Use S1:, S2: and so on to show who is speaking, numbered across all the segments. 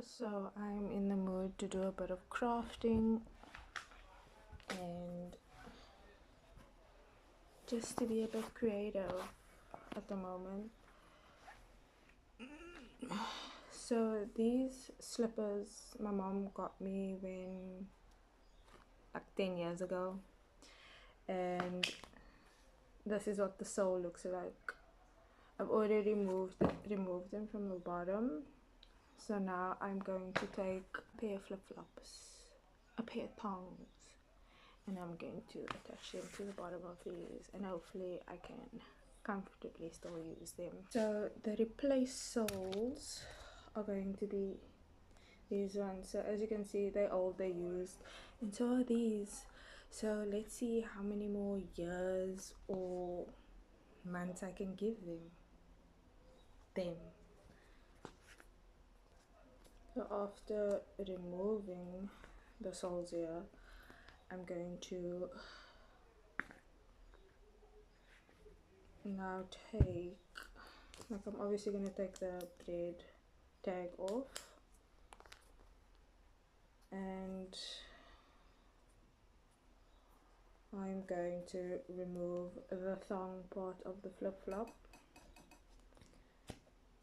S1: So I'm in the mood to do a bit of crafting and just to be a bit creative at the moment. So these slippers my mom got me when like 10 years ago, and this is what the sole looks like. I've already removed them from the bottom. So now I'm going to take a pair of flip-flops, a pair of thongs, and I'm going to attach them to the bottom of these, and hopefully I can comfortably still use them. So the replaced soles are going to be these ones. So as you can see, they're old, they're used, and so are these. So let's see how many more years or months I can give them. So after removing the soles here, I'm going to now take, like, I'm obviously going to take the braid tag off, and I'm going to remove the thong part of the flip-flop.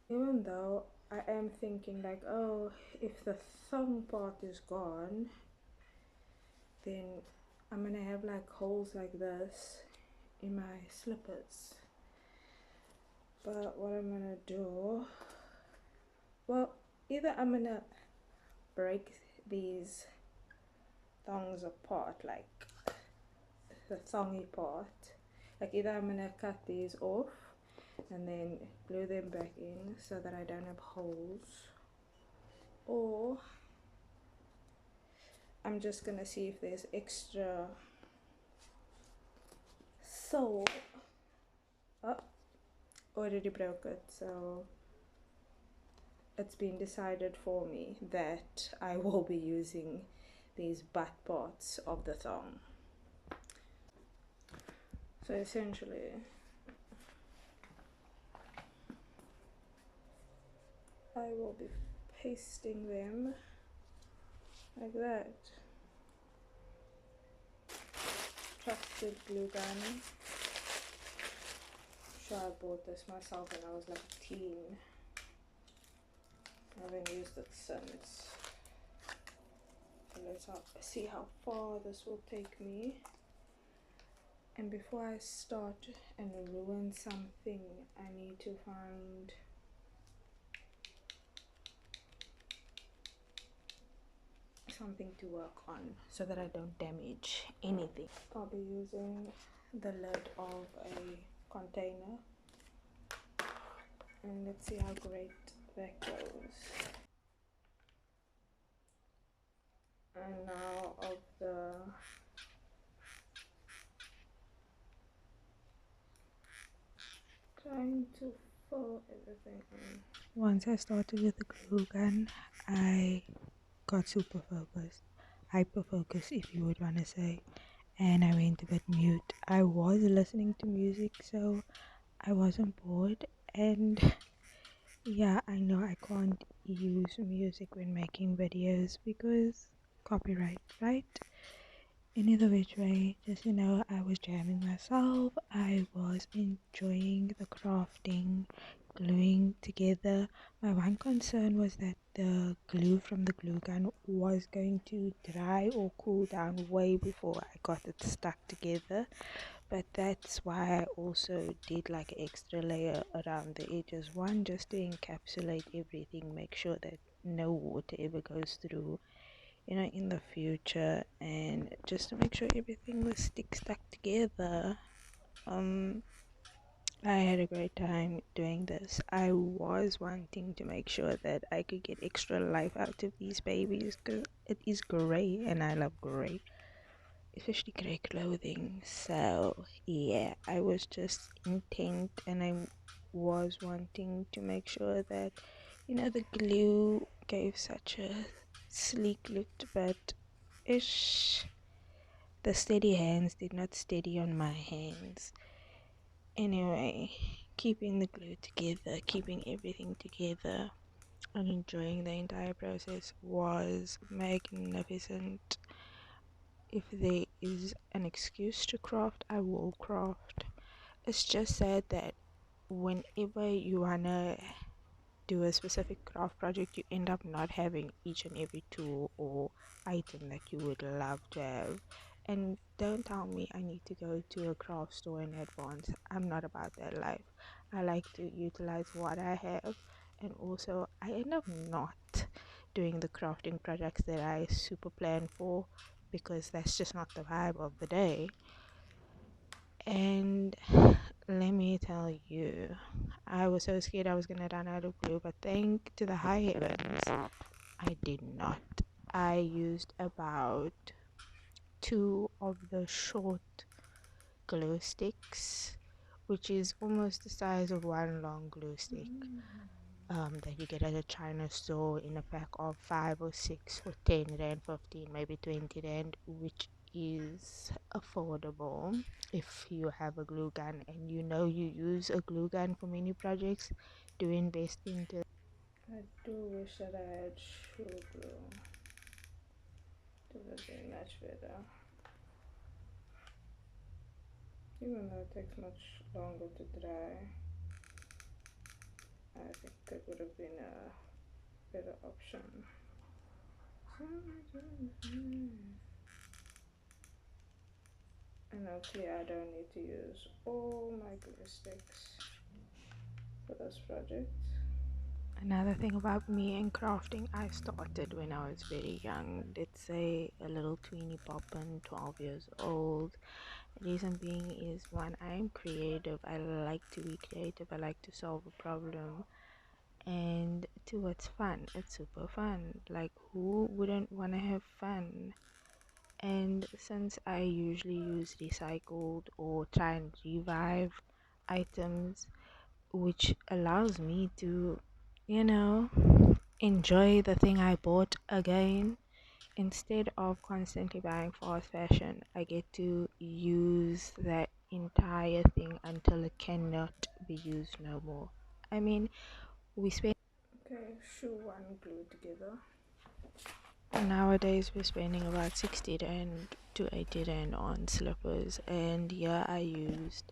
S1: Even though I am thinking like, oh, if the thong part is gone, then I'm gonna have like holes like this in my slippers. But what I'm gonna do, well, either I'm gonna break these thongs apart, like the thongy part, like either I'm gonna cut these off and then glue them back in so that I don't have holes, or I'm just gonna see if there's extra sole. Oh, already broke it, so it's been decided for me that I will be using these butt parts of the thong. So essentially, I will be pasting them like that. Trusted glue gun. I'm sure I bought this myself when I was like a teen. I haven't used it since. So let's see how far this will take me. And before I start and ruin something, I need to find something to work on so that I don't damage anything. I'll be using the lid of a container, and let's see how great that goes. And now of the trying to fill everything in. Once I started with the glue gun, I got super focused, hyper focused if you would want to say, and I went a bit mute. I was listening to music, so I wasn't bored, and yeah, I know I can't use music when making videos because copyright, right? Any which way, just I was jamming myself. I was enjoying the crafting, gluing together. My one concern was that the glue from the glue gun was going to dry or cool down way before I got it stuck together. But that's why I also did like an extra layer around the edges. One, just to encapsulate everything, make sure that no water ever goes through in the future, and just to make sure everything was stuck together. I had a great time doing this. I was wanting to make sure that I could get extra life out of these babies because it is grey and I love grey, especially grey clothing. So yeah, I was just intent, and I was wanting to make sure that the glue gave such a sleek look, but the steady hands did not steady on my hands. Anyway, keeping the glue together, keeping everything together, and enjoying the entire process was magnificent. If there is an excuse to craft, I will craft. It's just sad that whenever you wanna do a specific craft project, you end up not having each and every tool or item that you would love to have. And don't tell me I need to go to a craft store in advance. I'm not about that life. I like to utilize what I have, and also I end up not doing the crafting projects that I super plan for because that's just not the vibe of the day. And let me tell you, I was so scared I was gonna run out of glue, but thank to the high heavens, I did not. I used about two of the short glue sticks, which is almost the size of one long glue stick. That you get at a China store in a pack of 5 or 6 for 10 rand, 15, maybe 20 rand, which is affordable if you have a glue gun and you know you use a glue gun for many projects. Do invest into. I do wish that I had shoe glue. It would have been much better. Even though it takes much longer to dry, I think it would have been a better option. And hopefully I don't need to use all my glue sticks for this project. Another thing about me and crafting, I started when I was very young. Let's say a little tweeny poppin', 12 years old. Reason being is when I'm creative, I like to be creative, I like to solve a problem. And two, it's fun. It's super fun. Like, who wouldn't want to have fun? And since I usually use recycled or try and revive items, which allows me to, you know, enjoy the thing I bought again instead of constantly buying fast fashion, I get to use that entire thing until it cannot be used no more. I mean, we spend. Okay, shoe one glue together. Nowadays, we're spending about 60 rand to 80 rand on slippers, and yeah, I used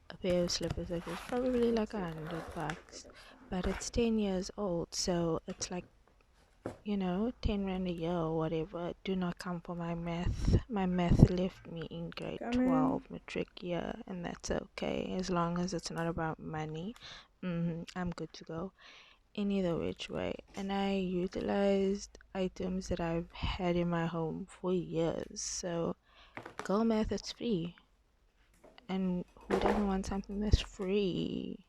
S1: a pair of slippers that was probably like 100 bucks, but it's 10 years old, so it's like, 10 rand a year or whatever. Do not come for my math. My math left me in grade 12 matric year, and that's okay as long as it's not about money. I'm good to go in either which way. And I utilized items that I've had in my home for years. So, girl math, it's free. And who doesn't want something that's free?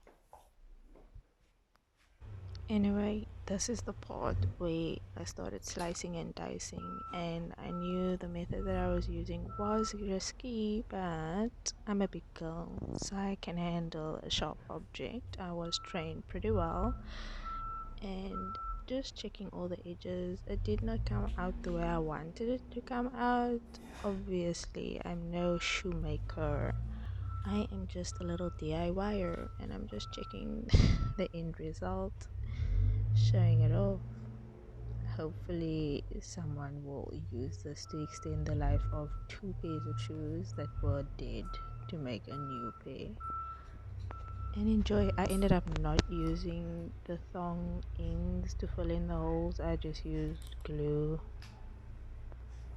S1: Anyway, this is the part where I started slicing and dicing, and I knew the method that I was using was risky, but I'm a big girl, so I can handle a sharp object. I was trained pretty well, and just checking all the edges, it did not come out the way I wanted it to come out. Obviously, I'm no shoemaker. I am just a little DIYer, and I'm just checking the end result, showing it off. Hopefully, someone will use this to extend the life of 2 pairs of shoes that were dead to make a new pair. And enjoy. I ended up not using the thong ends to fill in the holes. I just used glue.